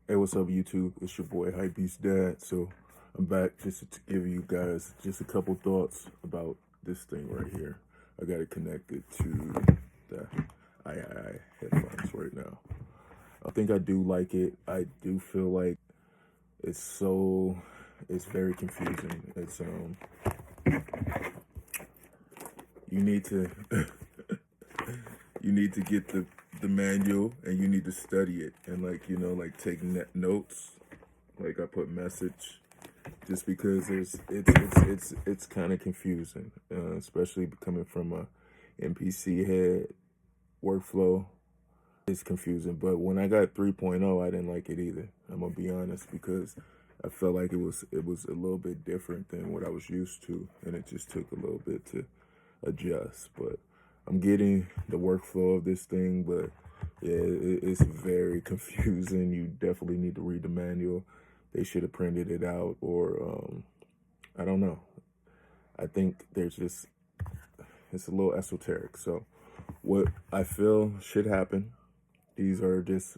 Hey, what's up, YouTube? It's your boy Hypebeast Dad. So I'm back just to give you guys just a couple thoughts about this thing right here. I got it connected to the I headphones right now. I think I do like it. I do feel like it's very confusing. It's you need to you need to get the manual and you need to study it and like take notes. Like I put message just because it's kind of confusing, especially coming from a NPC head workflow. It's confusing, but when I got 3.0, I didn't like it either. I'm gonna be honest because I felt like it was a little bit different than what I was used to, and it just took a little bit to adjust. But I'm getting the workflow of this thing, but yeah, it's very confusing. You definitely need to read the manual. They should have printed it out, or I don't know. I think it's a little esoteric. So what I feel should happen, these are just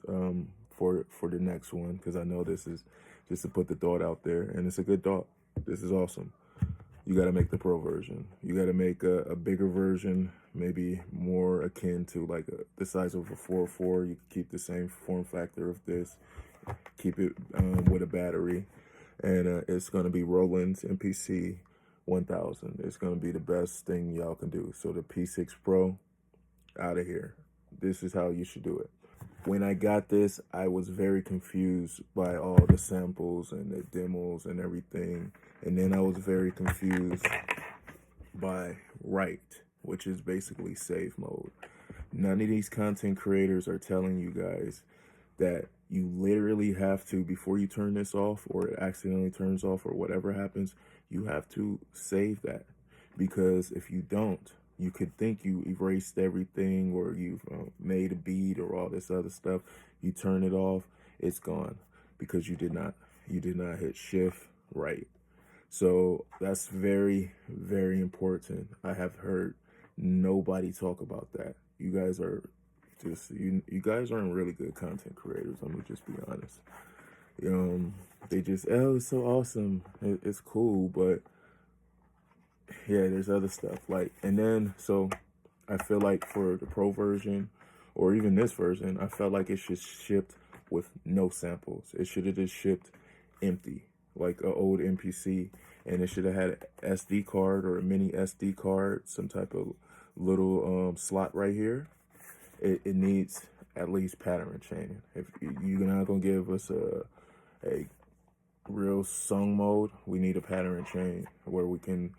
for the next one, because I know this is just to put the thought out there, and it's a good thought. This is awesome. You got to make the pro version. You got to make a bigger version, maybe more akin to like the size of a 404. You can keep the same form factor of this, keep it with a battery, and it's going to be Roland's MPC 1000. It's going to be the best thing y'all can do. So the P6 Pro, out of here. This is how you should do it. When I got this, I was very confused by all the samples and the demos and everything. And then I was very confused by write, which is basically save mode. None of these content creators are telling you guys that you literally have to, before you turn this off or it accidentally turns off or whatever happens, you have to save that. Because if you don't, you could think you erased everything or you've made a beat or all this other stuff. You turn it off, it's gone because you did not hit shift right. So that's very, very important. I have heard nobody talk about that. You guys are just you guys aren't really good content creators. Let me just be honest. They just, oh, it's so awesome. It's cool, but yeah, there's other stuff like, and then so I feel like for the pro version or even this version, I felt like it should shipped with no samples. It should have just shipped empty, like an old MPC, and it should have had an SD card or a mini SD card, some type of little slot right here. It needs at least pattern chaining. If you're not gonna give us a real song mode, we need a pattern chain where we can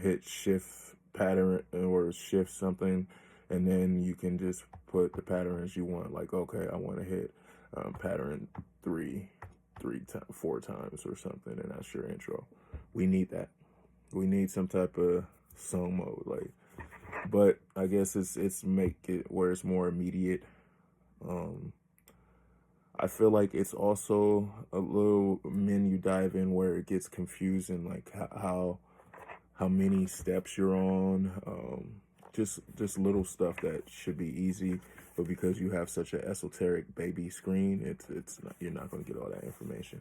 hit shift pattern or shift something, and then you can just put the patterns you want. Like, okay, I want to hit pattern four times or something, and that's your intro. We need that. We need some type of song mode, like. But I guess it's make it where it's more immediate. I feel like it's also a little menu dive in where it gets confusing, like how many steps you're on. Just little stuff that should be easy, but because you have such an esoteric baby screen, it's not, you're not going to get all that information.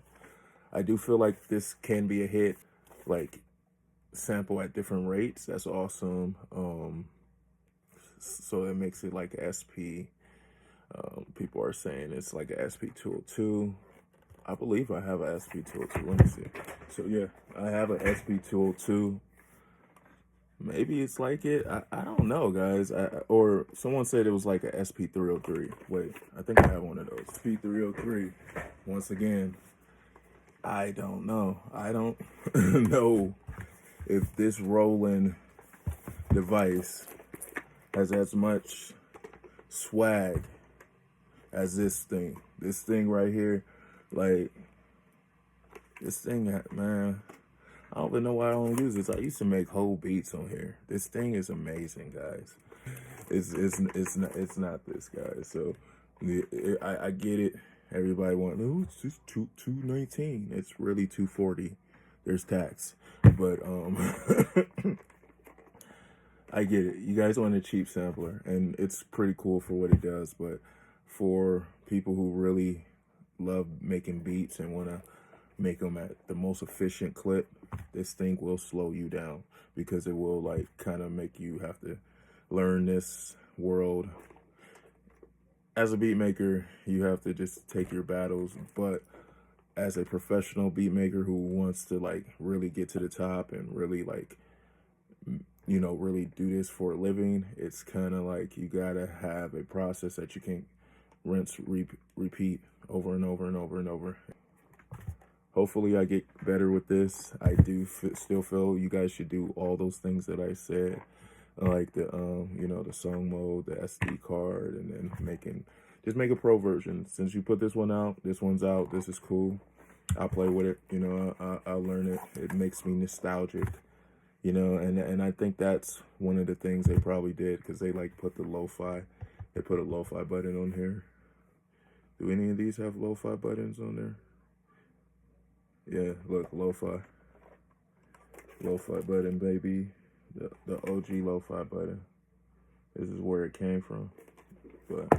I do feel like this can be a hit, like sample at different rates. That's awesome. So it makes it like SP. People are saying it's like a SP202. I believe I have a SP202. Let me see. So yeah, I have a SP202. Maybe it's like it. I don't know, guys. Or someone said it was like a SP303. Wait, I think I have one of those. SP303. Once again, I don't know. I don't know if this Roland device has as much swag as this thing. This thing right here, like this thing, man. I don't even know why I don't use this. I used to make whole beats on here. This thing is amazing, guys. It's not this, guys. So I get it. Everybody want, oh, it's just 219. It's really 240. There's tax, but I get it. You guys want a cheap sampler, and it's pretty cool for what it does. But for people who really love making beats and want to make them at the most efficient clip, this thing will slow you down, because it will like kind of make you have to learn this world. As a beat maker, you have to just take your battles, but as a professional beat maker who wants to like really get to the top and really like, you know, really do this for a living, it's kind of like you gotta have a process that you can rinse, repeat over and over and over and over. Hopefully I get better with this. I do still feel you guys should do all those things that I said, like the you know, the song mode, the SD card, and then just make a pro version. Since you put this one out, this one's out, this is cool. I'll play with it, you know, I'll learn it. It makes me nostalgic, you know, and I think that's one of the things they probably did, because they like put the lo-fi, they put a lo-fi button on here. Do any of these have lo-fi buttons on there? Yeah, look, lo-fi button, baby. The OG lo-fi button. This is where it came from. But,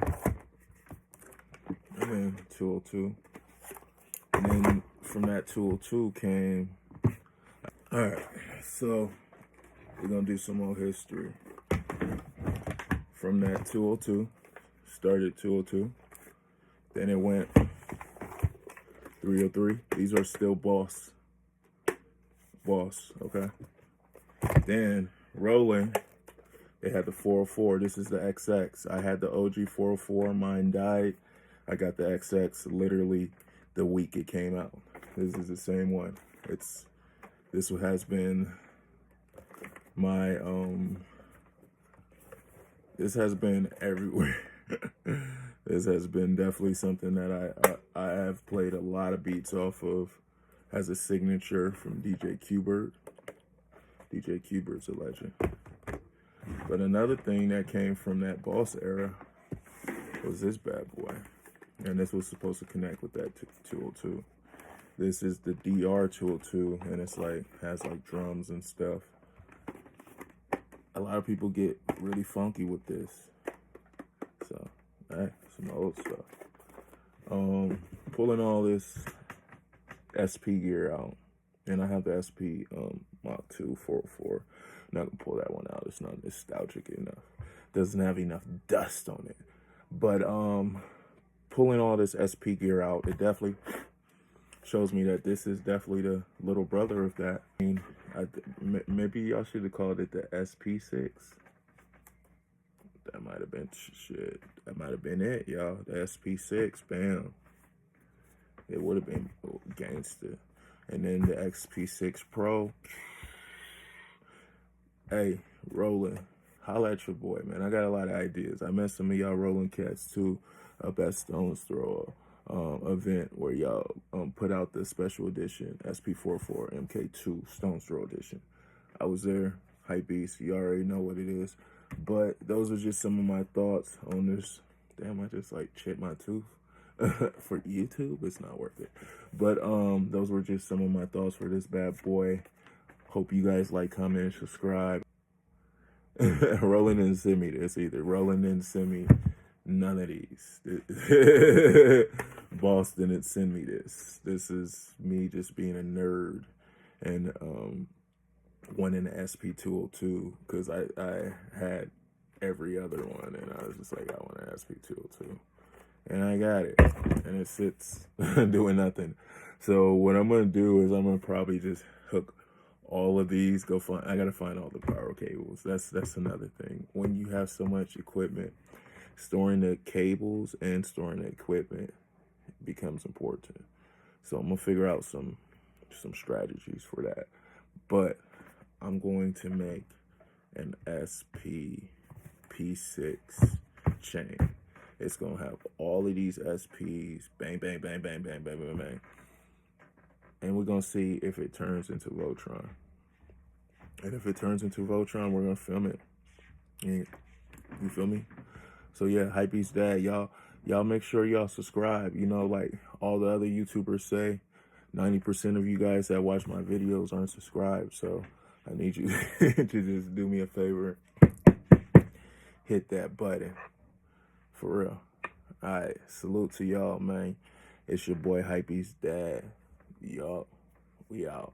and then 202. And then from that 202 came, all right, so we're gonna do some more history. From that 202, started 202, then it went 303. These are still boss, okay? Then Roland, they had the 404. This is the XX. I had the OG 404. Mine died. I got the XX literally the week it came out. This is the same one. This has been my this has been everywhere. This has been definitely something that I have played a lot of beats off of. Has a signature from DJ Qbert. DJ Qbert's a legend. But another thing that came from that boss era was this bad boy. And this was supposed to connect with that 202. This is the DR 202, and it's like, has like drums and stuff. A lot of people get really funky with this. So, some old stuff. Pulling all this SP gear out. And I have the SP Mach 2 404. Not gonna pull that one out. It's not nostalgic enough. Doesn't have enough dust on it. But pulling all this SP gear out, it definitely shows me that this is definitely the little brother of that. I mean, maybe y'all should have called it the SP6. That might have been shit. That might have been it, y'all. The SP6, bam. It would have been gangster. And then the XP6 Pro. Hey, Roland, holla at your boy, man. I got a lot of ideas. I met some of y'all Roland cats too up at Stone's Throw event where y'all put out the special edition SP44 MK2 Stone's Throw edition. I was there, hype beast. You already know what it is. But those are just some of my thoughts on this. Damn, I just like chipped my tooth. For YouTube, it's not worth it. But those were just some of my thoughts for this bad boy. Hope you guys like, comment, and subscribe. Roland didn't send me this either. Roland didn't send me none of these. Boss didn't send me this. This is me just being a nerd and wanting the SP202 because I had every other one and I was just like, I want an SP202. And I got it, and it sits doing nothing. So what I'm gonna do is I'm gonna probably just hook all of these. I gotta find all the power cables. That's another thing. When you have so much equipment, storing the cables and storing the equipment becomes important. So I'm gonna figure out some strategies for that. But I'm going to make an SP P6 chain. It's going to have all of these SPs, bang, bang, bang, bang, bang, bang, bang, bang. And we're going to see if it turns into Voltron. And if it turns into Voltron, we're going to film it. You feel me? So yeah, Hypebeast Dad, y'all make sure y'all subscribe. You know, like all the other YouTubers say, 90% of you guys that watch my videos aren't subscribed. So I need you to just do me a favor. Hit that button. For real. All right. Salute to y'all, man. It's your boy Hypebeast Dad. Yup. We out.